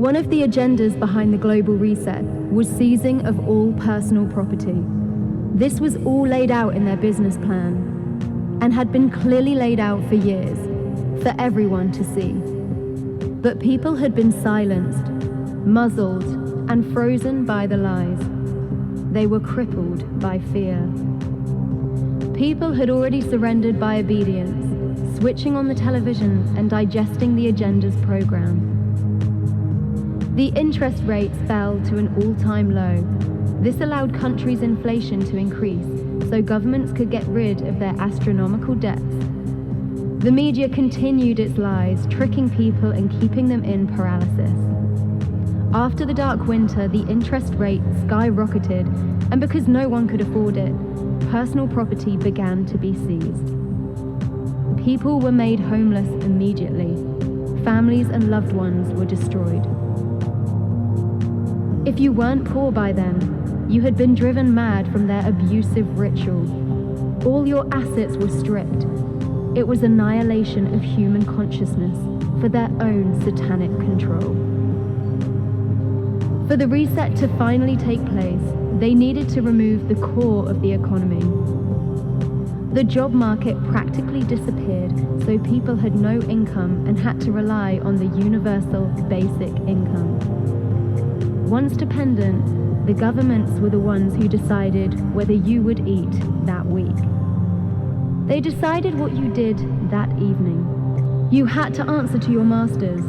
One of the agendas behind the global reset was seizing of all personal property. This was all laid out in their business plan and had been clearly laid out for years, for everyone to see. But people had been silenced, muzzled, and frozen by the lies. They were crippled by fear. People had already surrendered by obedience, switching on the television and digesting the agenda's program. The interest rates fell to an all-time low. This allowed countries' inflation to increase, so governments could get rid of their astronomical debts. The media continued its lies, tricking people and keeping them in paralysis. After the dark winter, the interest rate skyrocketed, and because no one could afford it, personal property began to be seized. People were made homeless immediately. Families and loved ones were destroyed. If you weren't poor by then, you had been driven mad from their abusive ritual. All your assets were stripped. It was annihilation of human consciousness for their own satanic control. For the reset to finally take place, they needed to remove the core of the economy. The job market practically disappeared, so people had no income and had to rely on the universal basic income. Once dependent, the governments were the ones who decided whether you would eat that week. They decided what you did that evening. You had to answer to your masters,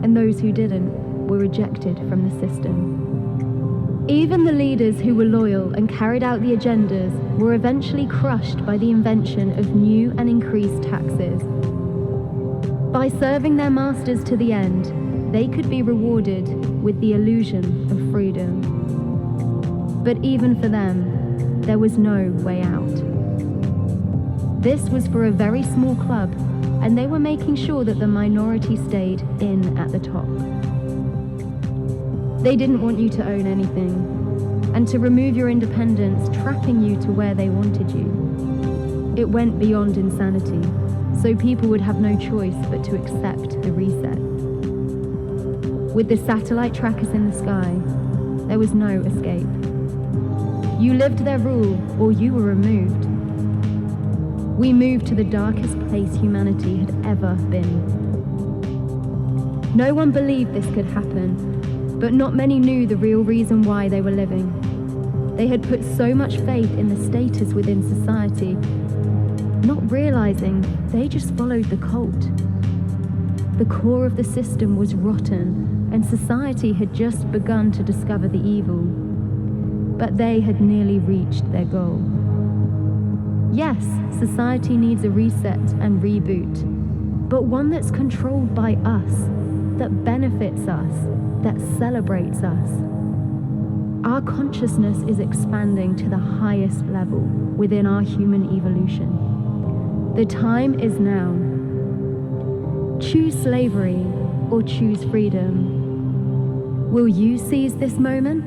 and those who didn't were rejected from the system. Even the leaders who were loyal and carried out the agendas were eventually crushed by the invention of new and increased taxes. By serving their masters to the end, they could be rewarded with the illusion of freedom. But even for them, there was no way out. This was for a very small club, and they were making sure that the minority stayed in at the top. They didn't want you to own anything, and to remove your independence, trapping you to where they wanted you. It went beyond insanity, so people would have no choice but to accept the reset. With the satellite trackers in the sky, there was no escape. You lived their rule, or you were removed. We moved to the darkest place humanity had ever been. No one believed this could happen, but not many knew the real reason why they were living. They had put so much faith in the status within society, not realizing they just followed the cult. The core of the system was rotten, and society had just begun to discover the evil. But they had nearly reached their goal. Yes, society needs a reset and reboot, but one that's controlled by us, that benefits us, that celebrates us. Our consciousness is expanding to the highest level within our human evolution. The time is now. Choose slavery or choose freedom. Will you seize this moment?